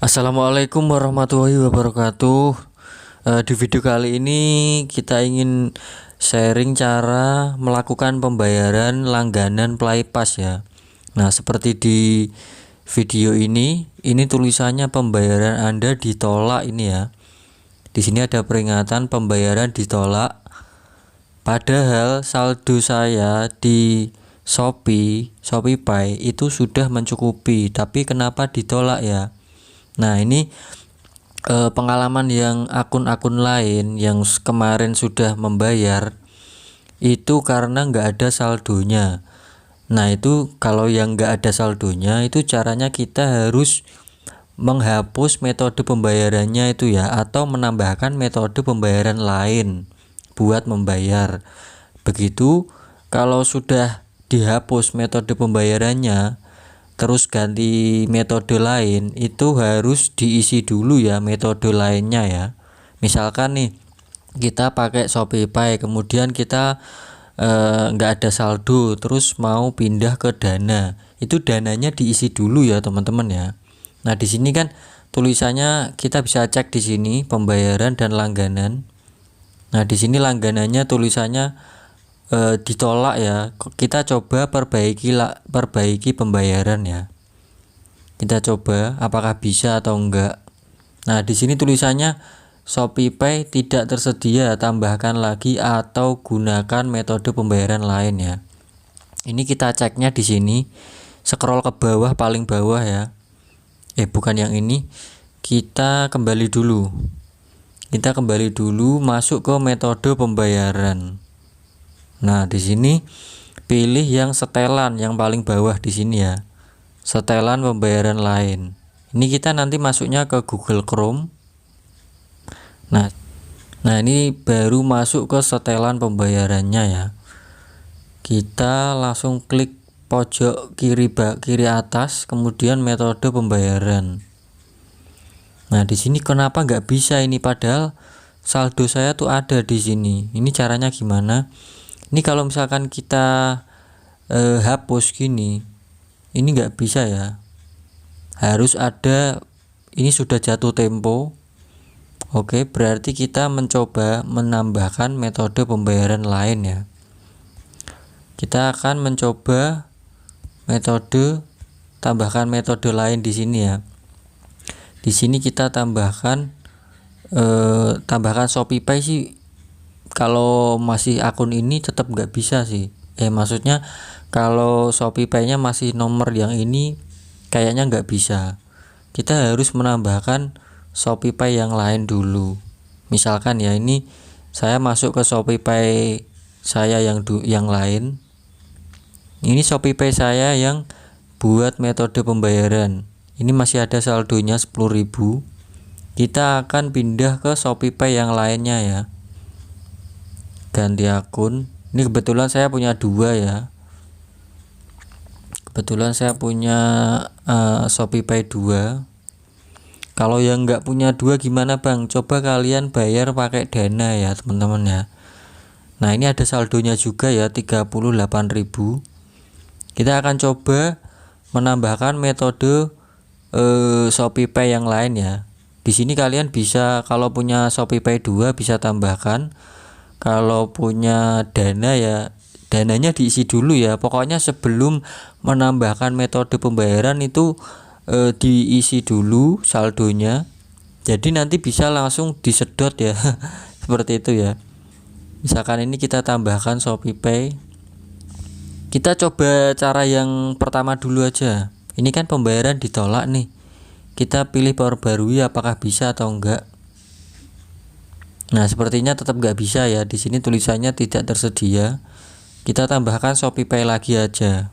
Assalamualaikum warahmatullahi wabarakatuh. Di video kali ini kita ingin sharing cara melakukan pembayaran langganan Playpass ya. Nah, seperti di video ini tulisannya pembayaran Anda ditolak ini ya. Di sini ada peringatan pembayaran ditolak. Padahal saldo saya di Shopee itu sudah mencukupi, tapi kenapa ditolak ya? Nah, ini pengalaman yang akun-akun lain yang kemarin sudah membayar itu karena nggak ada saldonya. Nah, itu kalau yang nggak ada saldonya itu caranya kita harus menghapus metode pembayarannya itu ya, atau menambahkan metode pembayaran lain buat membayar. Begitu kalau sudah dihapus metode pembayarannya terus ganti metode lain, itu harus diisi dulu ya metode lainnya ya. Misalkan nih kita pakai ShopeePay, kemudian kita nggak ada saldo terus mau pindah ke Dana, itu dananya diisi dulu ya teman-teman ya. Nah, di sini kan tulisannya kita bisa cek di sini pembayaran dan langganan. Nah, di sini langganannya tulisannya ditolak ya. Kita coba perbaiki pembayaran ya. Kita coba apakah bisa atau enggak. Nah, di sini tulisannya ShopeePay tidak tersedia, tambahkan lagi atau gunakan metode pembayaran lain ya. Ini kita ceknya di sini. Scroll ke bawah, paling bawah ya. Bukan yang ini. Kita kembali dulu. Masuk ke metode pembayaran. Nah, di sini pilih yang setelan yang paling bawah di sini ya. Setelan pembayaran lain. Ini kita nanti masuknya ke Google Chrome. Nah, ini baru masuk ke setelan pembayarannya ya. Kita langsung klik pojok kiri atas, kemudian metode pembayaran. Nah, di sini kenapa nggak bisa ini, padahal saldo saya tuh ada di sini. Ini caranya gimana? Ini kalau misalkan kita hapus gini, ini nggak bisa ya. Harus ada, ini sudah jatuh tempo. Oke, berarti kita mencoba menambahkan metode pembayaran lain ya. Kita akan mencoba tambahkan metode lain di sini ya. Di sini kita tambahkan ShopeePay sih. Kalau masih akun ini tetap nggak bisa sih. Maksudnya kalau ShopeePay-nya masih nomor yang ini kayaknya nggak bisa. Kita harus menambahkan ShopeePay yang lain dulu. Misalkan ya, ini saya masuk ke ShopeePay saya yang lain. Ini ShopeePay saya yang buat metode pembayaran. Ini masih ada saldonya 10.000. Kita akan pindah ke ShopeePay yang lainnya ya. Ganti akun. Ini kebetulan saya punya dua ya. ShopeePay 2. Kalau yang nggak punya dua gimana bang? Coba kalian bayar pakai Dana ya teman-teman ya. Nah, ini ada saldonya juga ya, 38.000. Kita akan coba menambahkan metode ShopeePay yang lain ya. Di sini kalian bisa, kalau punya ShopeePay 2 bisa tambahkan. Kalau punya Dana ya, dananya diisi dulu ya. Pokoknya sebelum menambahkan metode pembayaran itu diisi dulu saldonya. Jadi nanti bisa langsung disedot ya. Seperti itu ya. Misalkan ini kita tambahkan ShopeePay. Kita coba cara yang pertama dulu aja. Ini kan pembayaran ditolak nih. Kita pilih perbarui apakah bisa atau enggak. Nah, sepertinya tetap nggak bisa ya. Di sini tulisannya tidak tersedia. Kita tambahkan ShopeePay lagi aja.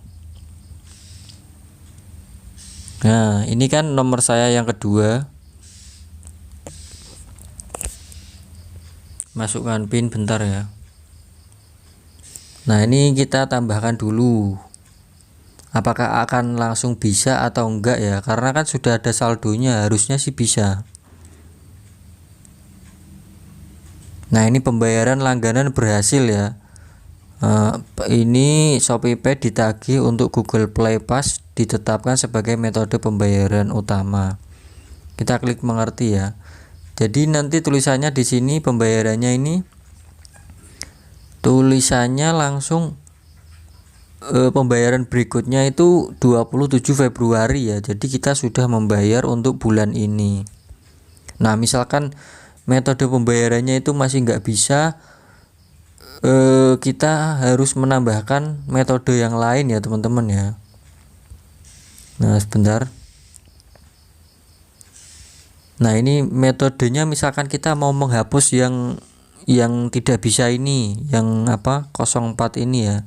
Nah, ini kan nomor saya yang kedua. Masukkan PIN bentar ya. Nah, ini kita tambahkan dulu. Apakah akan langsung bisa atau enggak ya? Karena kan sudah ada saldonya, harusnya sih bisa. Nah, ini pembayaran langganan berhasil ya. Ini ShopeePay ditagih untuk Google Play Pass, ditetapkan sebagai metode pembayaran utama. Kita klik mengerti ya. Jadi nanti tulisannya di sini pembayarannya ini tulisannya langsung pembayaran berikutnya itu 27 Februari ya. Jadi kita sudah membayar untuk bulan ini. Nah, misalkan metode pembayarannya itu masih nggak bisa, kita harus menambahkan metode yang lain ya teman-teman ya. Nah, sebentar. Nah, ini metodenya misalkan kita mau menghapus yang tidak bisa ini, yang 04 ini ya.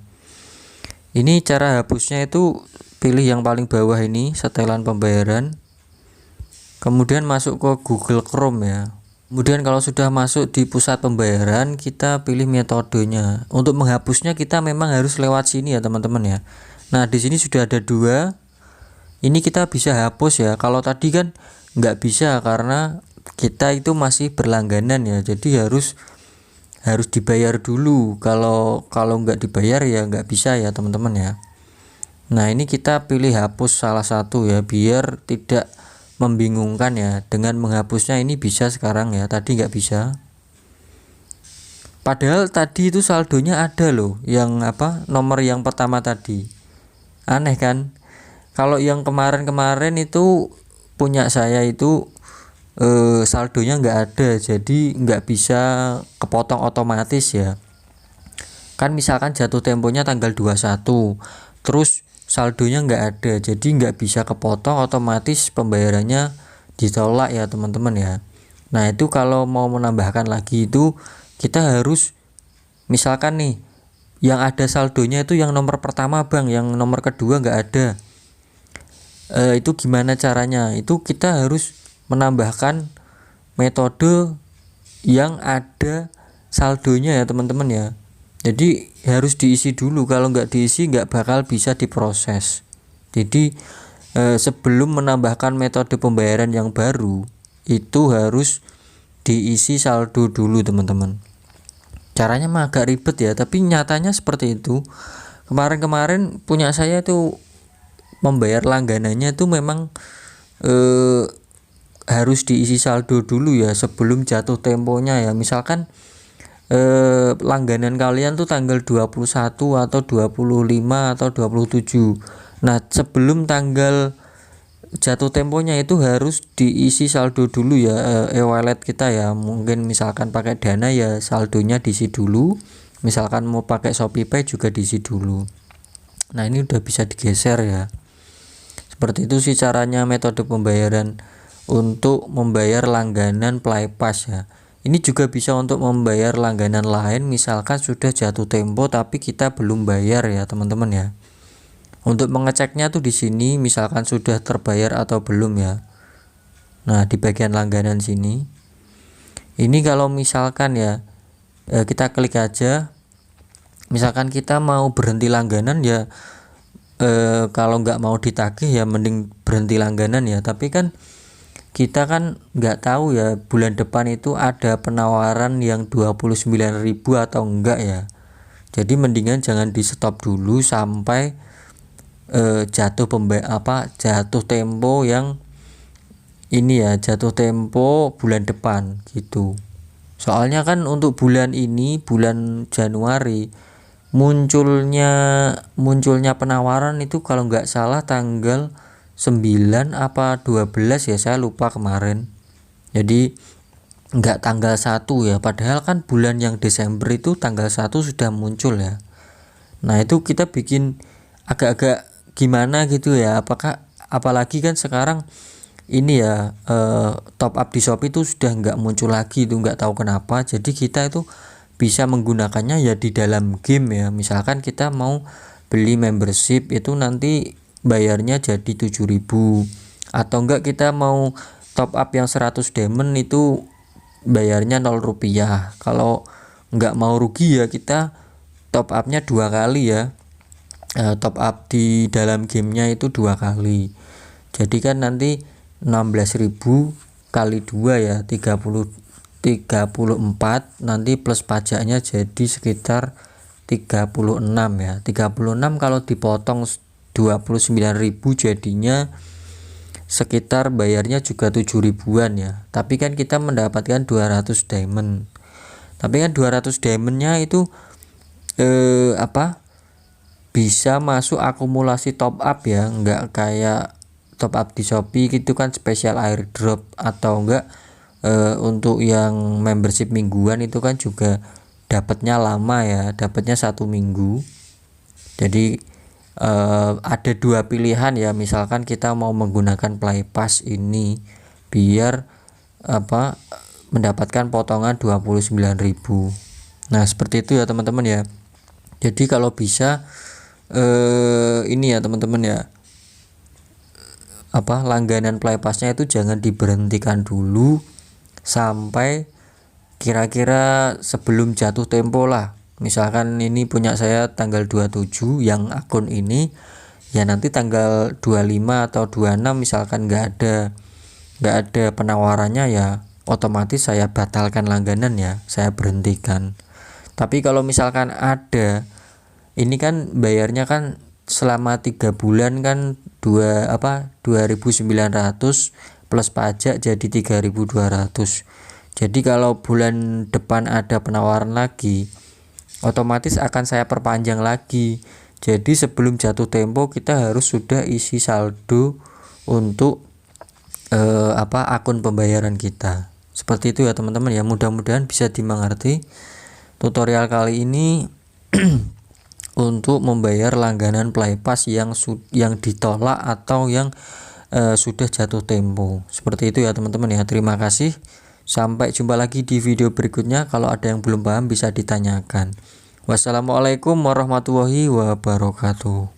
Ini cara hapusnya itu pilih yang paling bawah ini, setelan pembayaran. Kemudian masuk ke Google Chrome ya. Kemudian kalau sudah masuk di pusat pembayaran, kita pilih metodenya. Untuk menghapusnya kita memang harus lewat sini ya teman-teman ya. Nah, di sini sudah ada 2. Ini kita bisa hapus ya. Kalau tadi kan nggak bisa karena kita itu masih berlangganan ya. Jadi harus dibayar dulu. Kalau nggak dibayar ya nggak bisa ya teman-teman ya. Nah, ini kita pilih hapus salah satu ya, biar tidak membingungkan ya. Dengan menghapusnya ini bisa sekarang ya, tadi nggak bisa. Padahal tadi itu saldonya ada loh, yang nomor yang pertama tadi. Aneh kan? Kalau yang kemarin itu punya saya itu saldonya nggak ada, jadi nggak bisa kepotong otomatis ya. Kan misalkan jatuh temponya tanggal 21, terus saldonya nggak ada, jadi nggak bisa kepotong, otomatis pembayarannya ditolak ya teman-teman ya. Nah, itu kalau mau menambahkan lagi itu kita harus, misalkan nih yang ada saldonya itu yang nomor pertama bang, yang nomor kedua nggak ada. Itu gimana caranya? Itu kita harus menambahkan metode yang ada saldonya ya teman-teman ya. Jadi harus diisi dulu, kalau nggak diisi nggak bakal bisa diproses. Jadi sebelum menambahkan metode pembayaran yang baru itu harus diisi saldo dulu teman-teman. Caranya mah agak ribet ya, tapi nyatanya seperti itu. Kemarin punya saya tuh membayar langganannya itu memang harus diisi saldo dulu ya sebelum jatuh temponya ya. Misalkan langganan kalian tuh tanggal 21 atau 25 atau 27. Nah, sebelum tanggal jatuh temponya itu harus diisi saldo dulu ya, e-wallet kita ya. Mungkin misalkan pakai Dana ya saldonya diisi dulu. Misalkan mau pakai ShopeePay juga diisi dulu. Nah, ini udah bisa digeser ya. Seperti itu sih caranya metode pembayaran untuk membayar langganan Playpass ya. Ini juga bisa untuk membayar langganan lain, misalkan sudah jatuh tempo tapi kita belum bayar ya teman-teman ya. Untuk mengeceknya tuh di sini misalkan sudah terbayar atau belum ya. Nah, di bagian langganan sini. Ini kalau misalkan ya kita klik aja. Misalkan kita mau berhenti langganan ya, kalau nggak mau ditagih ya mending berhenti langganan ya. Tapi kan kita kan nggak tahu ya bulan depan itu ada penawaran yang 29.000 atau enggak ya. Jadi mendingan jangan di stop dulu sampai jatuh tempo yang ini ya, jatuh tempo bulan depan gitu. Soalnya kan untuk bulan ini, bulan Januari, munculnya penawaran itu kalau nggak salah tanggal 9 apa 12 ya, saya lupa kemarin. Jadi nggak tanggal 1 ya, padahal kan bulan yang Desember itu tanggal 1 sudah muncul ya. Nah, itu kita bikin agak-agak gimana gitu ya, apalagi kan sekarang ini ya, top up di Shopee itu sudah nggak muncul lagi, itu nggak tahu kenapa. Jadi kita itu bisa menggunakannya ya di dalam game ya. Misalkan kita mau beli membership itu nanti bayarnya jadi 7.000, atau enggak kita mau top up yang 100 diamond itu bayarnya 0 rupiah. Kalau enggak mau rugi ya kita top upnya 2 kali ya, top up di dalam gamenya itu 2 kali. Jadi kan nanti 16.000 kali 2 ya 34, nanti plus pajaknya jadi sekitar 36 ya. 36 kalau dipotong 29.000 jadinya sekitar bayarnya juga 7 ribuan ya, tapi kan kita mendapatkan 200 diamond. Tapi kan 200 diamondnya itu bisa masuk akumulasi top up ya, nggak kayak top up di Shopee gitu kan spesial airdrop, atau enggak untuk yang membership mingguan itu kan juga dapatnya lama ya, dapatnya 1 minggu. Jadi ada 2 pilihan ya, misalkan kita mau menggunakan Play Pass ini biar mendapatkan potongan 29.000. Nah seperti itu ya teman-teman ya. Jadi kalau bisa ini ya teman-teman ya, langganan Play Pass-nya itu jangan diberhentikan dulu sampai kira-kira sebelum jatuh tempo lah. Misalkan ini punya saya tanggal 27 yang akun ini, ya nanti tanggal 25 atau 26 misalkan nggak ada penawarannya, ya otomatis saya batalkan langganan ya, saya berhentikan. Tapi kalau misalkan ada, ini kan bayarnya kan selama 3 bulan kan 2.900 plus pajak jadi 3.200. Jadi kalau bulan depan ada penawaran lagi, otomatis akan saya perpanjang lagi. Jadi sebelum jatuh tempo kita harus sudah isi saldo untuk akun pembayaran kita. Seperti itu ya teman-teman ya, mudah-mudahan bisa dimengerti tutorial kali ini untuk membayar langganan Play Pass yang ditolak atau yang sudah jatuh tempo. Seperti itu ya teman-teman ya. Terima kasih. Sampai jumpa lagi di video berikutnya. Kalau ada yang belum paham bisa ditanyakan. Wassalamualaikum warahmatullahi wabarakatuh.